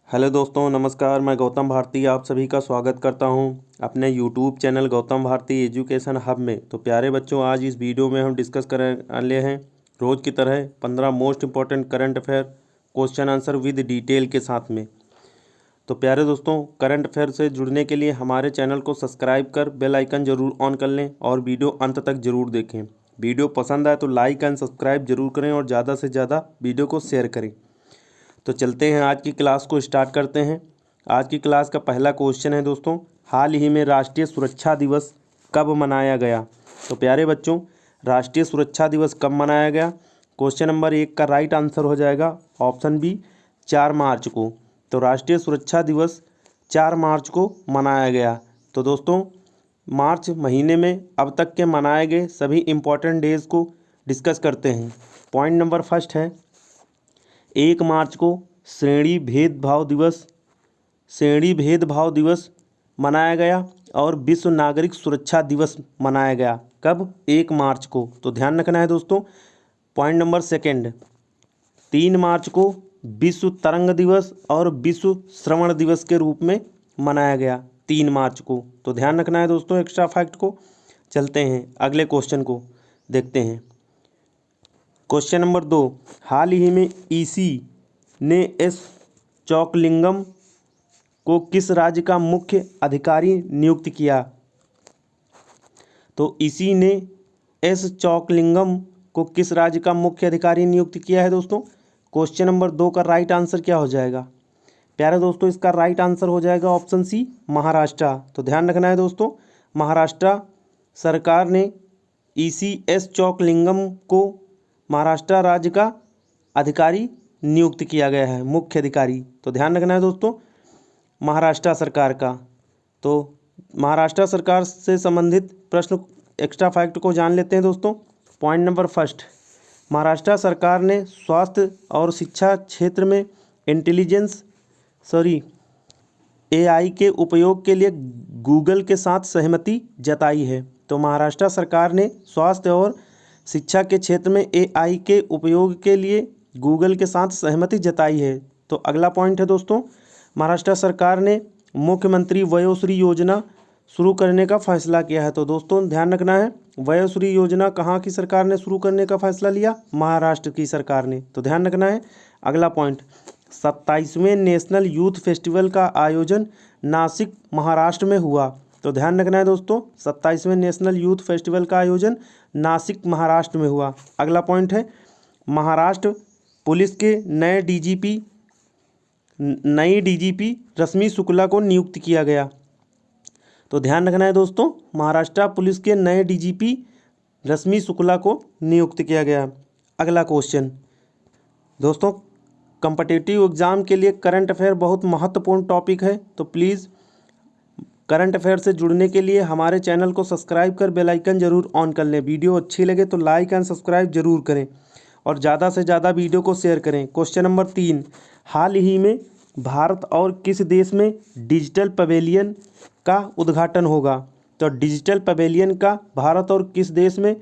Hello दोस्तों, नमस्कार। मैं गौतम भारती आप सभी का स्वागत करता हूं अपने YouTube channel Gautam Bharati education hub में। तो प्यारे बच्चों, आज इस वीडियो में हम डिस्कस करने वाले हैं रोज़ की तरह 15 most important current affair question answer with detail के साथ में। तो प्यारे दोस्तों, करंट अफेयर से जुड़ने के लिए हमारे चैनल को सब्सक्राइब कर बेल आइकन ज़रूर ऑन कर लें और वीडियो अंत तक ज़रूर देखें। वीडियो पसंद आए तो लाइक एंड सब्सक्राइब जरूर करें और ज़्यादा से ज़्यादा वीडियो को शेयर करें। तो चलते हैं, आज की क्लास को स्टार्ट करते हैं। आज की क्लास का पहला क्वेश्चन है दोस्तों, हाल ही में राष्ट्रीय सुरक्षा दिवस कब मनाया गया। तो प्यारे बच्चों, राष्ट्रीय सुरक्षा दिवस कब मनाया गया। क्वेश्चन नंबर 1 का राइट आंसर हो जाएगा ऑप्शन बी 4 मार्च को। तो राष्ट्रीय सुरक्षा दिवस 4 मार्च को मनाया गया। तो दोस्तों, मार्च महीने में अब तक के मनाए गए सभी इम्पोर्टेंट डेज़ को डिस्कस करते हैं। पॉइंट नंबर फर्स्ट है, 1 मार्च को श्रेणी भेदभाव दिवस मनाया गया और विश्व नागरिक सुरक्षा दिवस मनाया गया। कब? 1 मार्च को। तो ध्यान रखना है दोस्तों। पॉइंट नंबर सेकंड, 3 मार्च को विश्व तरंग दिवस और विश्व श्रवण दिवस के रूप में मनाया गया 3 मार्च को। तो ध्यान रखना है दोस्तों एक्स्ट्रा फैक्ट को। चलते हैं अगले क्वेश्चन को देखते हैं। क्वेश्चन नंबर 2, हाल ही में ईसी ने एस चौकलिंगम को किस राज्य का मुख्य अधिकारी नियुक्त किया। तो ईसी ने एस चौकलिंगम को किस राज्य का मुख्य अधिकारी नियुक्त किया है दोस्तों। क्वेश्चन नंबर 2 का राइट आंसर क्या हो जाएगा प्यारे दोस्तों, इसका राइट आंसर हो जाएगा ऑप्शन सी महाराष्ट्र। तो ध्यान रखना है दोस्तों, महाराष्ट्र सरकार ने ईसी एस चौकलिंगम को महाराष्ट्र राज्य का अधिकारी नियुक्त किया गया है, मुख्य अधिकारी। तो ध्यान रखना है दोस्तों, महाराष्ट्र सरकार का। तो महाराष्ट्र सरकार से संबंधित प्रश्न एक्स्ट्रा फैक्ट को जान लेते हैं दोस्तों। पॉइंट नंबर फर्स्ट, महाराष्ट्र सरकार ने स्वास्थ्य और शिक्षा क्षेत्र में एआई के उपयोग के लिए गूगल के साथ सहमति जताई है। तो महाराष्ट्र सरकार ने स्वास्थ्य और शिक्षा के क्षेत्र में एआई के उपयोग के लिए गूगल के साथ सहमति जताई है। तो अगला पॉइंट है दोस्तों, महाराष्ट्र सरकार ने मुख्यमंत्री वयोश्री योजना शुरू करने का फैसला किया है। तो दोस्तों ध्यान रखना है, वयोश्री योजना कहाँ की सरकार ने शुरू करने का फैसला लिया, महाराष्ट्र की सरकार ने। तो ध्यान रखना है। अगला पॉइंट, 27वें नेशनल यूथ फेस्टिवल का आयोजन नासिक महाराष्ट्र में हुआ। तो ध्यान रखना है दोस्तों, 27वें नेशनल यूथ फेस्टिवल का आयोजन नासिक महाराष्ट्र में हुआ। अगला पॉइंट है, महाराष्ट्र पुलिस के नई डीजीपी रश्मि शुक्ला को नियुक्त किया गया। तो ध्यान रखना है दोस्तों, महाराष्ट्र पुलिस के नए डीजीपी रश्मि शुक्ला को नियुक्त किया गया। अगला क्वेश्चन दोस्तों, कॉम्पिटिटिव एग्जाम के लिए करंट अफेयर बहुत महत्वपूर्ण टॉपिक है। तो प्लीज़ करंट अफेयर से जुड़ने के लिए हमारे चैनल को सब्सक्राइब कर बेल आइकन जरूर ऑन कर लें। वीडियो अच्छी लगे तो लाइक एंड सब्सक्राइब जरूर करें और ज़्यादा से ज़्यादा वीडियो को शेयर करें। क्वेश्चन नंबर 3, हाल ही में भारत और किस देश में डिजिटल पवेलियन का उद्घाटन होगा। तो डिजिटल पवेलियन का भारत और किस देश में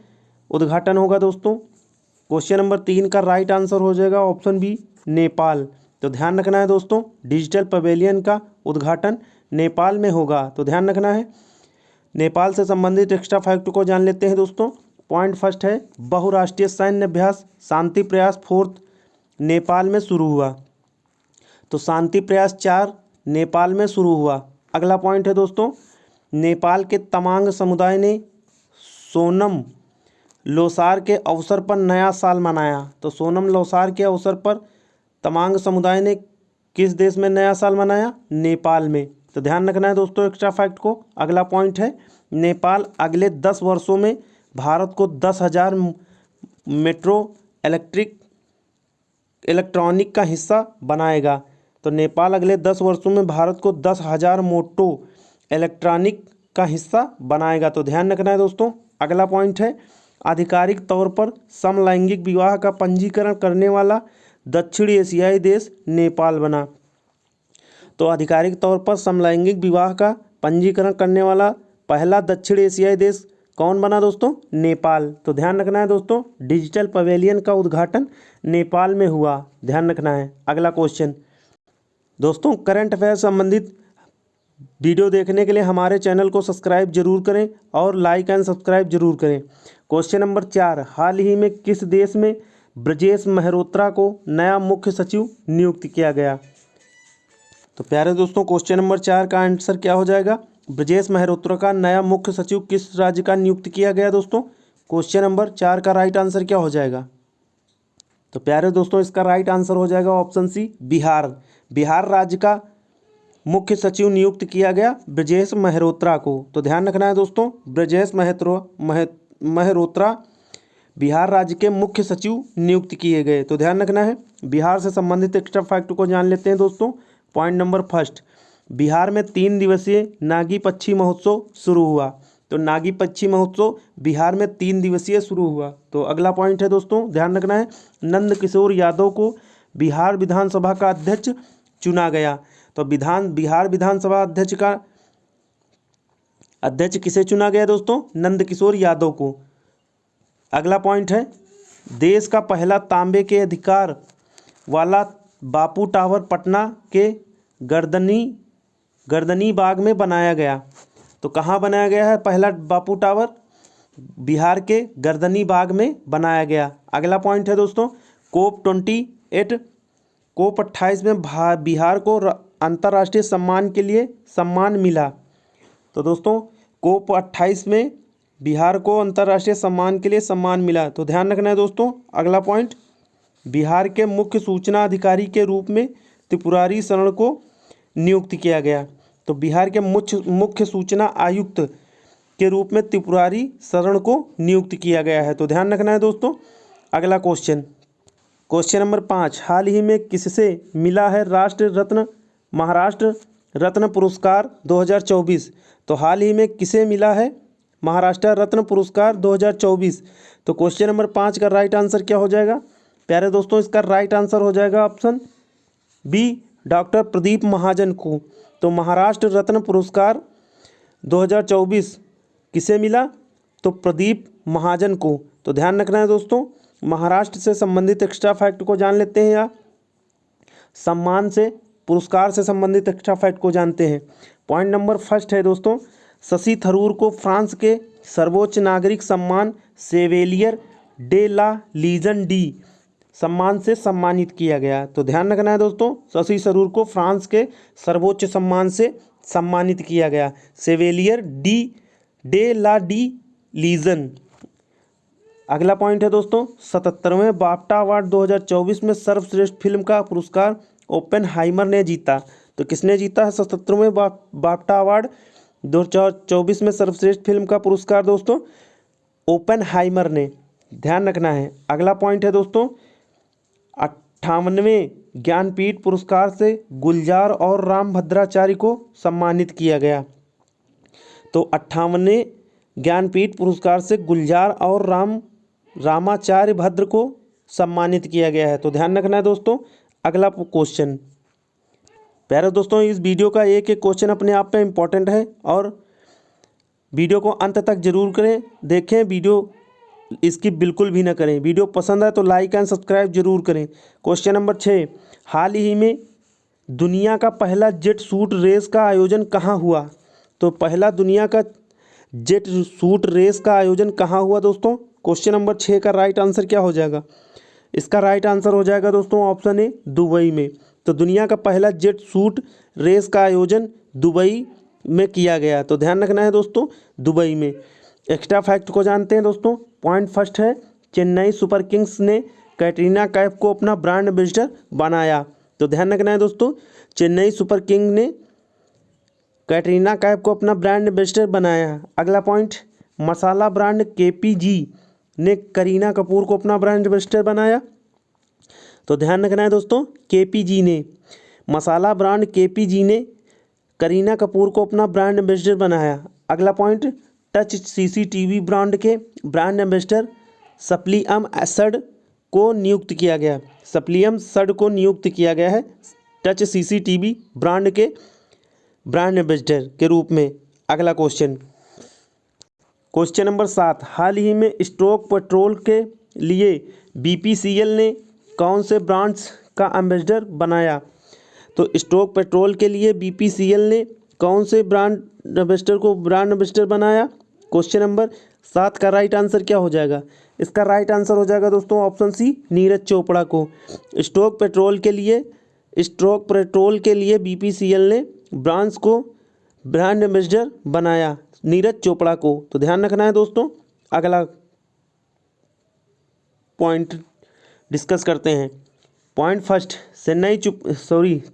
उद्घाटन होगा दोस्तों। क्वेश्चन नंबर 3 का राइट आंसर हो जाएगा ऑप्शन बी नेपाल। तो ध्यान रखना है दोस्तों, डिजिटल पवेलियन का उद्घाटन नेपाल में होगा। तो ध्यान रखना है। नेपाल से संबंधित एक्स्ट्रा फैक्ट को जान लेते हैं दोस्तों। पॉइंट फर्स्ट है, बहुराष्ट्रीय सैन्य अभ्यास शांति प्रयास 4 नेपाल में शुरू हुआ। तो शांति प्रयास 4 नेपाल में शुरू हुआ। अगला पॉइंट है दोस्तों, नेपाल के तमांग समुदाय ने सोनम लोसार के अवसर पर नया साल मनाया। तो सोनम लोसार के अवसर पर तमांग समुदाय ने किस देश में नया साल मनाया, नेपाल में। तो ध्यान रखना है दोस्तों एक्स्ट्रा फैक्ट को। अगला पॉइंट है, नेपाल अगले 10 वर्षों में भारत को 10,000 मेट्रो इलेक्ट्रॉनिक का हिस्सा बनाएगा। तो नेपाल अगले 10 वर्षों में भारत को 10,000 मोटो इलेक्ट्रॉनिक का हिस्सा बनाएगा। तो ध्यान रखना है दोस्तों। अगला पॉइंट है, आधिकारिक तौर पर समलैंगिक विवाह का पंजीकरण करने वाला दक्षिण एशियाई देश नेपाल बना। तो आधिकारिक तौर पर समलैंगिक विवाह का पंजीकरण करने वाला पहला दक्षिण एशियाई देश कौन बना दोस्तों, नेपाल। तो ध्यान रखना है दोस्तों, डिजिटल पवेलियन का उद्घाटन नेपाल में हुआ, ध्यान रखना है। अगला क्वेश्चन दोस्तों करंट अफेयर संबंधित वीडियो देखने के लिए हमारे चैनल को सब्सक्राइब जरूर करें और लाइक एंड सब्सक्राइब जरूर करें। क्वेश्चन नंबर 4, हाल ही में किस देश में ब्रजेश मेहरोत्रा को नया मुख्य सचिव नियुक्त किया गया? तो प्यारे दोस्तों क्वेश्चन नंबर 4 का आंसर क्या हो जाएगा? ब्रजेश मेहरोत्रा का नया मुख्य सचिव किस राज्य का नियुक्त किया गया दोस्तों? क्वेश्चन नंबर 4 का राइट आंसर क्या हो जाएगा? तो प्यारे दोस्तों इसका राइट आंसर हो जाएगा ऑप्शन सी, बिहार। बिहार राज्य का मुख्य सचिव नियुक्त किया गया ब्रजेश मेहरोत्रा को। तो ध्यान रखना है दोस्तों, ब्रजेश मेहरोत्रा बिहार राज्य के मुख्य सचिव नियुक्त किए गए। तो ध्यान रखना है। बिहार से संबंधित एक्स्ट्रा फैक्ट को जान लेते हैं दोस्तों। पॉइंट नंबर फर्स्ट, बिहार में 3 दिवसीय नागी पक्षी महोत्सव शुरू हुआ। तो नागी पक्षी महोत्सव बिहार में 3 दिवसीय शुरू हुआ। तो अगला पॉइंट है दोस्तों, ध्यान रखना है, नंद किशोर यादव को बिहार विधानसभा का अध्यक्ष चुना गया। तो बिहार विधानसभा अध्यक्ष किसे चुना गया दोस्तों? नंद किशोर यादव को। अगला पॉइंट है, देश का पहला तांबे के अधिकार वाला बापू टावर पटना के गर्दनी बाग में बनाया गया। तो कहाँ बनाया गया है पहला बापू टावर? बिहार के गर्दनी बाग में बनाया गया। अगला पॉइंट है दोस्तों, COP 28 में बिहार को अंतर्राष्ट्रीय सम्मान के लिए सम्मान मिला। तो दोस्तों COP 28 में बिहार को अंतर्राष्ट्रीय सम्मान के लिए सम्मान मिला। तो ध्यान रखना है दोस्तों। अगला पॉइंट, बिहार के मुख्य सूचना अधिकारी के रूप में त्रिपुरारी शरण को नियुक्त किया गया। तो बिहार के मुख्य सूचना आयुक्त के रूप में त्रिपुरारी शरण को नियुक्त किया गया है। तो ध्यान रखना है दोस्तों। अगला क्वेश्चन नंबर 5, हाल ही में किससे मिला है महाराष्ट्र रत्न पुरस्कार 2024? तो हाल ही में किसे मिला है महाराष्ट्र रत्न पुरस्कार 2024? तो क्वेश्चन नंबर 5 का राइट आंसर क्या हो जाएगा? प्यारे दोस्तों इसका राइट आंसर हो जाएगा ऑप्शन बी, डॉक्टर प्रदीप महाजन को। तो महाराष्ट्र रत्न पुरस्कार 2024 किसे मिला? तो प्रदीप महाजन को। तो ध्यान रखना है दोस्तों। महाराष्ट्र से संबंधित एक्स्ट्रा फैक्ट को जान लेते हैं या सम्मान से पुरस्कार से संबंधित एक्स्ट्रा फैक्ट को जानते हैं। पॉइंट नंबर फर्स्ट है दोस्तों, शशि थरूर को फ्रांस के सर्वोच्च नागरिक सम्मान सेवेलियर डे ला लीजन डी सम्मान से सम्मानित किया गया। तो ध्यान रखना है दोस्तों, शशि थरूर को फ्रांस के सर्वोच्च सम्मान से सम्मानित किया गया, सेवेलियर डे ला डी लीजन। अगला पॉइंट है दोस्तों, 77वें बाफ्टा अवार्ड 2024 में सर्वश्रेष्ठ फिल्म का पुरस्कार ओपेनहाइमर ने जीता। तो किसने जीता है 77वें बाफ्टा अवार्ड 2024 में सर्वश्रेष्ठ फिल्म का पुरस्कार दोस्तों? ओपेनहाइमर ने। ध्यान रखना है। अगला पॉइंट है दोस्तों, 58वें ज्ञानपीठ पुरस्कार से गुलजार और रामभद्राचार्य को सम्मानित किया गया। तो 58वें ज्ञानपीठ पुरस्कार से गुलजार और रामाचार्य भद्र को सम्मानित किया गया है। तो ध्यान रखना है दोस्तों। अगला क्वेश्चन, प्यारे दोस्तों इस वीडियो का एक एक क्वेश्चन अपने आप में इम्पोर्टेंट है और वीडियो को अंत तक जरूर करें, देखें, वीडियो इसकी बिल्कुल भी ना करें। वीडियो पसंद आए तो लाइक एंड सब्सक्राइब जरूर करें। क्वेश्चन नंबर 6, हाल ही में दुनिया का पहला जेट सूट रेस का आयोजन कहाँ हुआ? तो पहला दुनिया का जेट सूट रेस का आयोजन कहाँ हुआ दोस्तों? क्वेश्चन नंबर 6 का राइट आंसर क्या हो जाएगा? इसका राइट आंसर हो जाएगा दोस्तों ऑप्शन ए, दुबई में। तो दुनिया का पहला जेट सूट रेस का आयोजन दुबई में किया गया। तो ध्यान रखना है दोस्तों, दुबई में। एक्स्ट्रा फैक्ट को जानते हैं दोस्तों। पॉइंट फर्स्ट है, चेन्नई सुपर किंग्स ने कैटरीना कैफ को अपना ब्रांड एम्बेसडर बनाया। तो ध्यान रखना है दोस्तों, चेन्नई सुपर किंग ने कैटरीना कैफ को अपना ब्रांड एम्बेसडर बनाया। अगला पॉइंट, मसाला ब्रांड KPG ने करीना कपूर को अपना ब्रांड एम्बेसडर बनाया। तो ध्यान रखना है दोस्तों, KPG ने, मसाला ब्रांड KPG ने करीना कपूर को अपना ब्रांड एम्बेसडर बनाया। अगला पॉइंट, टच CCTV ब्रांड के ब्रांड एम्बेसडर सप्लियम सड को नियुक्त किया गया। सप्लियम सड को नियुक्त किया गया है टच CCTV ब्रांड के ब्रांड एम्बेसडर के रूप में। अगला क्वेश्चन नंबर 7, हाल ही में स्टॉक पेट्रोल के लिए BPCL ने कौन से ब्रांड्स का एम्बेसडर बनाया? तो स्टोक पेट्रोल के लिए बीपीसीएल ने कौन से ब्रांड एम्बेसडर को ब्रांड एम्बेसडर बनाया? क्वेश्चन नंबर 7 का राइट आंसर क्या हो जाएगा? इसका राइट आंसर हो जाएगा दोस्तों ऑप्शन सी, नीरज चोपड़ा को। स्टोक पेट्रोल के लिए बीपीसीएल ने ब्रांड्स को ब्रांड एम्बेसडर बनाया, नीरज चोपड़ा को। तो ध्यान रखना है दोस्तों। अगला पॉइंट डिस्कस करते हैं। Point first,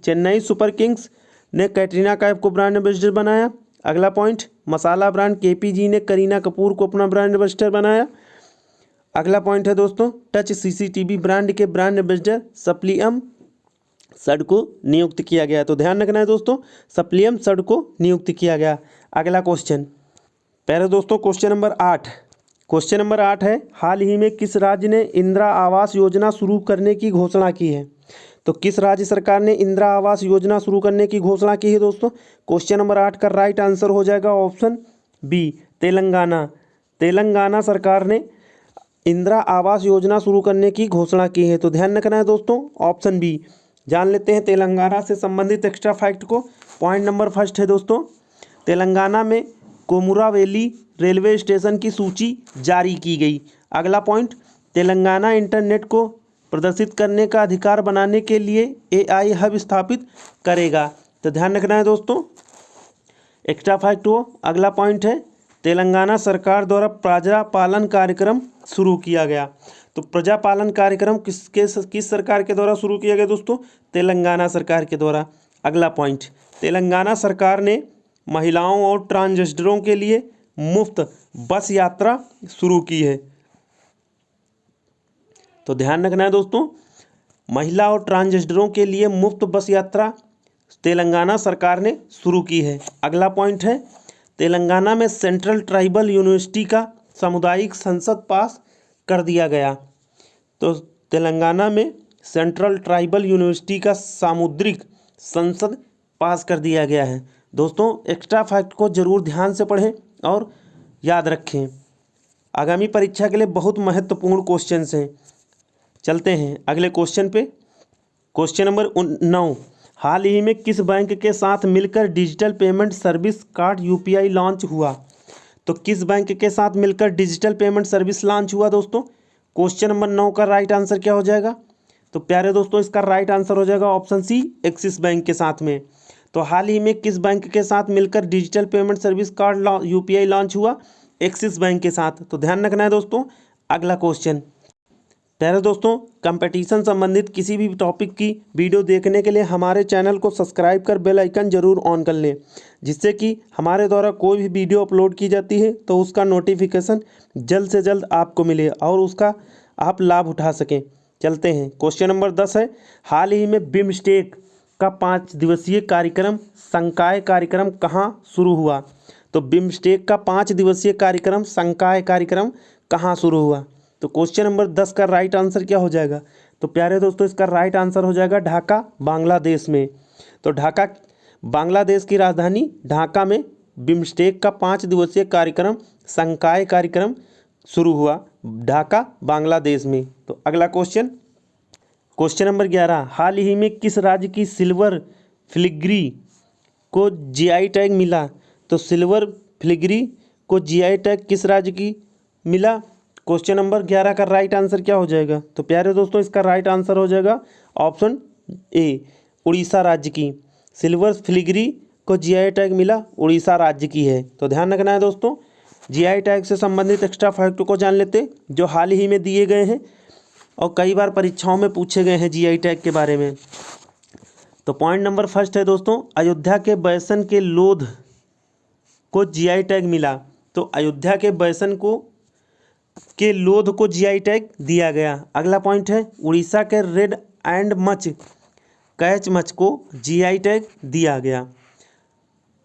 Chennai super Kings ने कैटरीना कैफ को ब्रांड एम्बेसडर बनाया। अगला पॉइंट, मसाला ब्रांड केपीजी ने करीना कपूर को अपना ब्रांड एम्बेसडर बनाया। अगला पॉइंट है दोस्तों, टच सीसीटीवी ब्रांड के ब्रांड एम्बेसडर सप्लियम सड को नियुक्त किया गया। तो ध्यान रखना है दोस्तों, सप्लियम सड को नियुक्त किया गया। अगला क्वेश्चन, पहले दोस्तों क्वेश्चन नंबर 8 है, हाल ही में किस राज्य ने इंदिरा आवास योजना शुरू करने की घोषणा की है? तो किस राज्य सरकार ने इंदिरा आवास योजना शुरू करने की घोषणा की है दोस्तों? क्वेश्चन नंबर 8 का राइट आंसर हो जाएगा ऑप्शन बी, तेलंगाना। तेलंगाना सरकार ने इंदिरा आवास योजना शुरू करने की घोषणा की है। तो ध्यान रखना है दोस्तों, ऑप्शन बी। जान लेते हैं तेलंगाना से संबंधित एक्स्ट्रा फैक्ट को। पॉइंट नंबर फर्स्ट है दोस्तों, तेलंगाना में कोमुरावेली रेलवे स्टेशन की सूची जारी की गई। अगला पॉइंट, तेलंगाना इंटरनेट को प्रदर्शित करने का अधिकार बनाने के लिए एआई हब स्थापित करेगा। तो ध्यान रखना है दोस्तों, एक्स्ट्रा फैक्ट हो। अगला पॉइंट है, तेलंगाना सरकार द्वारा प्रजा पालन कार्यक्रम शुरू किया गया। तो प्रजा पालन कार्यक्रम किस सरकार के द्वारा शुरू किया गया दोस्तों? तेलंगाना सरकार के द्वारा। अगला पॉइंट, तेलंगाना सरकार ने महिलाओं और ट्रांसजेंडरों के लिए मुफ्त बस यात्रा शुरू की है। तो ध्यान रखना है दोस्तों, महिला और ट्रांसजेंडरों के लिए मुफ्त बस यात्रा तेलंगाना सरकार ने शुरू की है। अगला पॉइंट है, तेलंगाना में सेंट्रल ट्राइबल यूनिवर्सिटी का सामुदायिक संसद पास कर दिया गया। तो तेलंगाना में सेंट्रल ट्राइबल यूनिवर्सिटी का सामुदायिक संसद पास कर दिया गया है। दोस्तों एक्स्ट्रा फैक्ट को जरूर ध्यान से पढ़ें और याद रखें, आगामी परीक्षा के लिए बहुत महत्वपूर्ण क्वेश्चंस हैं। चलते हैं अगले क्वेश्चन पे। क्वेश्चन नंबर 9, हाल ही में किस बैंक के साथ मिलकर digital payment service card UPI launch हुआ? तो किस बैंक के साथ मिलकर डिजिटल पेमेंट सर्विस लॉन्च हुआ दोस्तों? क्वेश्चन नंबर 9 का राइट आंसर क्या हो जाएगा? तो प्यारे दोस्तों इसका राइट आंसर हो जाएगा ऑप्शन सी, एक्सिस बैंक के साथ में। तो हाल ही में किस बैंक के साथ मिलकर digital payment service card UPI launch हुआ? एक्सिस बैंक के साथ। तो ध्यान रखना है दोस्तों। अगला क्वेश्चन, प्यारे दोस्तों कंपटीशन संबंधित किसी भी टॉपिक की वीडियो देखने के लिए हमारे चैनल को सब्सक्राइब कर बेल आइकन जरूर ऑन कर लें, जिससे कि हमारे द्वारा कोई भी वीडियो अपलोड की जाती है तो उसका नोटिफिकेशन जल्द से जल्द आपको मिले और उसका आप लाभ उठा सकें। चलते हैं, क्वेश्चन नंबर 10 है, हाल ही में बिमस्टेक का 5 दिवसीय कार्यक्रम संकाय कार्यक्रम कहाँ शुरू हुआ? तो बिमस्टेक का 5 दिवसीय कार्यक्रम संकाय कार्यक्रम कहाँ शुरू हुआ? तो क्वेश्चन नंबर 10 का राइट आंसर क्या हो जाएगा? तो प्यारे दोस्तों इसका राइट आंसर हो जाएगा ढाका, बांग्लादेश में। तो ढाका बांग्लादेश की राजधानी ढाका में बिमस्टेक का 5 दिवसीय कार्यक्रम संकाय कार्यक्रम शुरू हुआ, ढाका बांग्लादेश में। तो अगला क्वेश्चन, क्वेश्चन नंबर 11, हाल ही में किस राज्य की सिल्वर फिलिग्री को जीआई टैग मिला? तो सिल्वर फिलिग्री को जीआई टैग किस राज्य की मिला? क्वेश्चन नंबर 11 का राइट आंसर क्या हो जाएगा? तो प्यारे दोस्तों इसका राइट आंसर हो जाएगा ऑप्शन ए, उड़ीसा राज्य की। सिल्वर फिलिग्री को जीआई टैग मिला, उड़ीसा राज्य की है। तो ध्यान रखना है दोस्तों, जीआई टैग से संबंधित एक्स्ट्रा फैक्ट को जान लेते जो हाल ही में दिए गए हैं और कई बार परीक्षाओं में पूछे गए हैं जीआई टैग के बारे में। तो पॉइंट नंबर फर्स्ट है दोस्तों, अयोध्या के बैसन के लोध को जीआई टैग मिला। तो अयोध्या के बैसन के लोध को जीआई टैग दिया गया। अगला पॉइंट है, उड़ीसा के red and much catch much को जीआई टैग दिया गया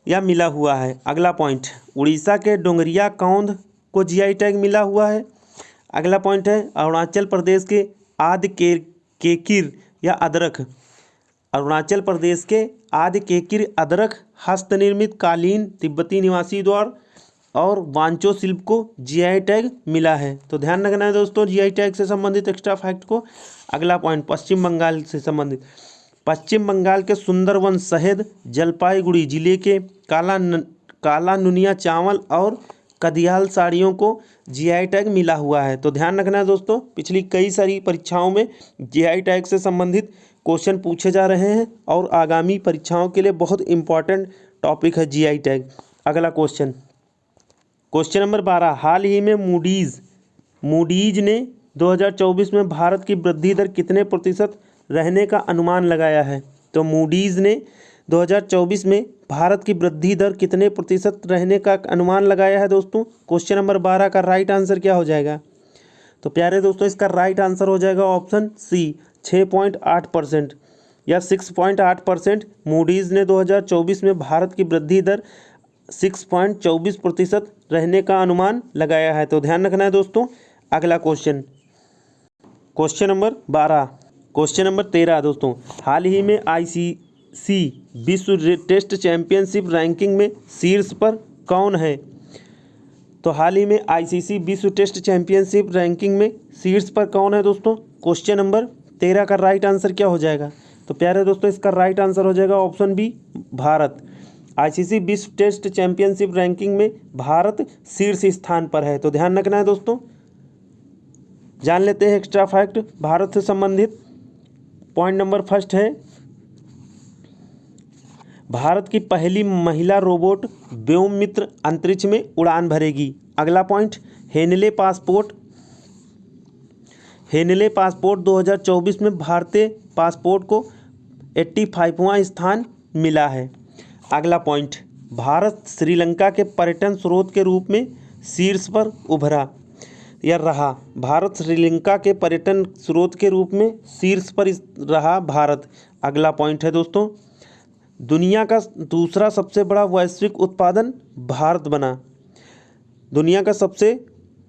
या मिला हुआ है। अगला पॉइंट, उड़ीसा के डोंगरिया कौंध को जीआई टैग मिला हुआ है। अगला पॉइंट है, अरुणाचल प्रदेश के आदि केकिर या अदरक, अरुणाचल प्रदेश के आदि केकिर अदरक हस्तनिर्मित कालीन तिब्बती निवासी द्वार और वांचो शिल्प को जीआई टैग मिला है। तो ध्यान रखना है दोस्तों जीआई टैग से संबंधित एक्स्ट्रा फैक्ट को। अगला पॉइंट, पश्चिम बंगाल से संबंधित, पश्चिम बंगाल के सुंदरवन शहद, जलपाईगुड़ी जिले के काला नुनिया चावल और कदियाल साड़ियों को जीआई टैग मिला हुआ है। तो ध्यान रखना है दोस्तों, पिछली कई सारी परीक्षाओं में जीआई टैग से संबंधित क्वेश्चन पूछे जा रहे हैं और आगामी परीक्षाओं के लिए बहुत इंपॉर्टेंट टॉपिक है जीआई टैग। अगला क्वेश्चन नंबर 12, हाल ही में मूडीज ने 2024 में भारत की वृद्धि दर कितने प्रतिशत रहने का अनुमान लगाया है। तो मूडीज ने 2024 में भारत की वृद्धि दर कितने प्रतिशत रहने का अनुमान लगाया है दोस्तों। क्वेश्चन नंबर 12 का राइट आंसर क्या हो जाएगा। तो प्यारे दोस्तों, इसका राइट आंसर हो जाएगा ऑप्शन सी, 6.8% या 6.8%। मूडीज ने 2024 में भारत की वृद्धि दर 6.24% रहने का अनुमान लगाया है। तो ध्यान रखना है दोस्तों। अगला क्वेश्चन नंबर 12, क्वेश्चन नंबर 13 दोस्तों, हाल ही में आईसीसी विश्व टेस्ट चैंपियनशिप रैंकिंग में शीर्ष पर कौन है। तो हाल ही में आईसीसी विश्व टेस्ट चैंपियनशिप रैंकिंग में शीर्ष पर कौन है दोस्तों। क्वेश्चन नंबर 13 का राइट आंसर क्या हो जाएगा। तो प्यारे दोस्तों, इसका राइट आंसर हो जाएगा ऑप्शन बी, भारत। आईसीसी विश्व टेस्ट चैंपियनशिप रैंकिंग में भारत शीर्ष स्थान पर है। तो ध्यान रखना है दोस्तों। जान लेते हैं एक्स्ट्रा फैक्ट भारत से संबंधित। पॉइंट नंबर फर्स्ट है, भारत की पहली महिला रोबोट व्योममित्र अंतरिक्ष में उड़ान भरेगी। अगला पॉइंट, हेनले पासपोर्ट 2024 में भारतीय पासपोर्ट को 85वां स्थान मिला है। अगला पॉइंट, भारत श्रीलंका के पर्यटन स्रोत के रूप में शीर्ष पर उभरा या रहा। भारत श्रीलंका के पर्यटन स्रोत के रूप में शीर्ष पर रहा भारत। अगला पॉइंट है दोस्तों, दुनिया का दूसरा सबसे बड़ा वैश्विक उत्पादन भारत बना। दुनिया का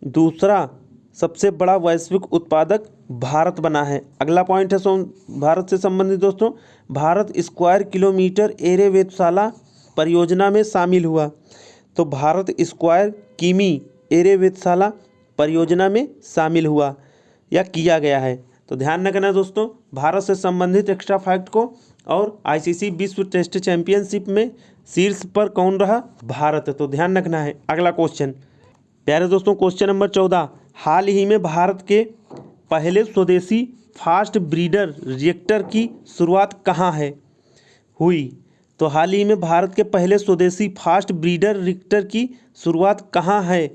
दूसरा सबसे बड़ा वैश्विक उत्पादक भारत बना है। अगला पॉइंट है भारत से संबंधित दोस्तों, भारत स्क्वायर किलोमीटर एरे वेधशाला परियोजना में शामिल हुआ। तो भारत स्क्वायर किमी एरे वेधशाला परियोजना में शामिल हुआ या किया गया है। तो ध्यान रखना दोस्तों भारत से संबंधित एक्स्ट्रा फैक्ट को। और आईसीसी विश्व टेस्ट चैंपियनशिप में शीर्ष पर कौन रहा, भारत। तो ध्यान रखना है। अगला क्वेश्चन प्यारे दोस्तों, क्वेश्चन नंबर 14, हाल ही में भारत के पहले स्वदेशी फास्ट ब्रीडर रिएक्टर की शुरुआत कहाँ हुई। तो हाल ही में भारत के पहले स्वदेशी फास्ट ब्रीडर रिएक्टर की शुरुआत कहाँ है।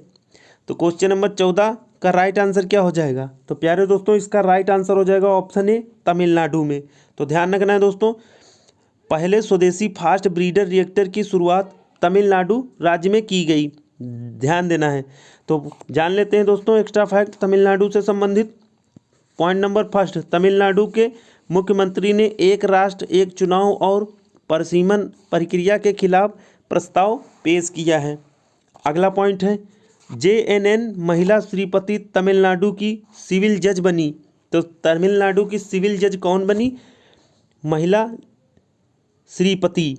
तो क्वेश्चन नंबर 14 का राइट आंसर क्या हो जाएगा। तो प्यारे दोस्तों, इसका राइट आंसर हो जाएगा ऑप्शन ए, तमिलनाडु में। तो ध्यान रखना है दोस्तों, पहले स्वदेशी फास्ट ब्रीडर रिएक्टर की शुरुआत तमिलनाडु राज्य में की गई। ध्यान देना है। तो जान लेते हैं दोस्तों एक्स्ट्रा फैक्ट तमिलनाडु से संबंधित। पॉइंट नंबर फर्स्ट, तमिलनाडु के मुख्यमंत्री ने एक राष्ट्र एक चुनाव और परिसीमन प्रक्रिया के खिलाफ प्रस्ताव पेश किया है। अगला पॉइंट है, JNN महिला श्रीपति तमिलनाडु की सिविल जज बनी। तो तमिलनाडु की सिविल जज कौन बनी, महिला श्रीपति।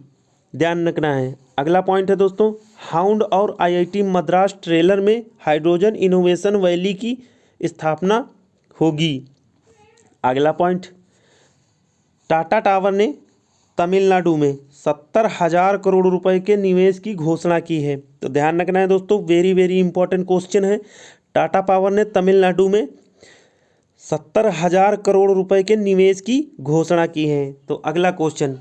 ध्यान रखना है। अगला पॉइंट है दोस्तों, हाउंड और IIT मद्रास ट्रेलर में हाइड्रोजन इनोवेशन वैली की स्थापना होगी। अगला पॉइंट, टाटा टावर ने तमिलनाडु में 70,000 करोड़ रुपए के निवेश की घोषणा की है। तो ध्यान रखना है दोस्तों, वेरी वेरी इंपॉर्टेंट क्वेश्चन है। टाटा पावर ने तमिलनाडु में 70,000 करोड़ रुपए के निवेश की घोषणा की है। तो अगला क्वेश्चन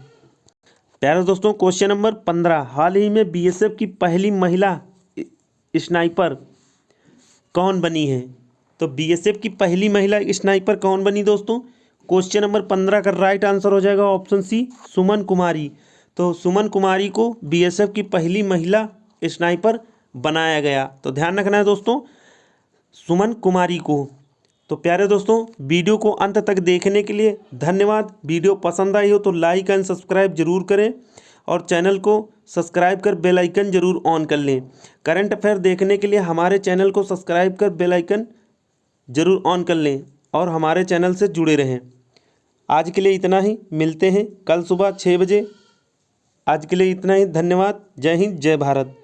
प्यारे दोस्तों, क्वेश्चन नंबर 15, हाल ही में BSF की पहली महिला स्नाइपर कौन बनी है। तो BSF की पहली महिला स्नाइपर कौन बनी दोस्तों। क्वेश्चन नंबर 15 का राइट आंसर हो जाएगा ऑप्शन सी, सुमन कुमारी। तो सुमन कुमारी को BSF की पहली महिला स्नाइपर बनाया गया। तो ध्यान रखना है दोस्तों, सुमन कुमारी को। तो प्यारे दोस्तों, वीडियो को अंत तक देखने के लिए धन्यवाद। वीडियो पसंद आई हो तो लाइक एंड सब्सक्राइब जरूर करें और चैनल को सब्सक्राइब कर बेल आइकन जरूर ऑन कर लें। करंट अफेयर देखने के लिए हमारे चैनल को सब्सक्राइब कर बेल आइकन जरूर ऑन कर लें और हमारे चैनल से जुड़े रहें। आज के लिए इतना ही, मिलते हैं कल सुबह 6 बजे। आज के लिए इतना ही, धन्यवाद। जय हिंद, जय भारत।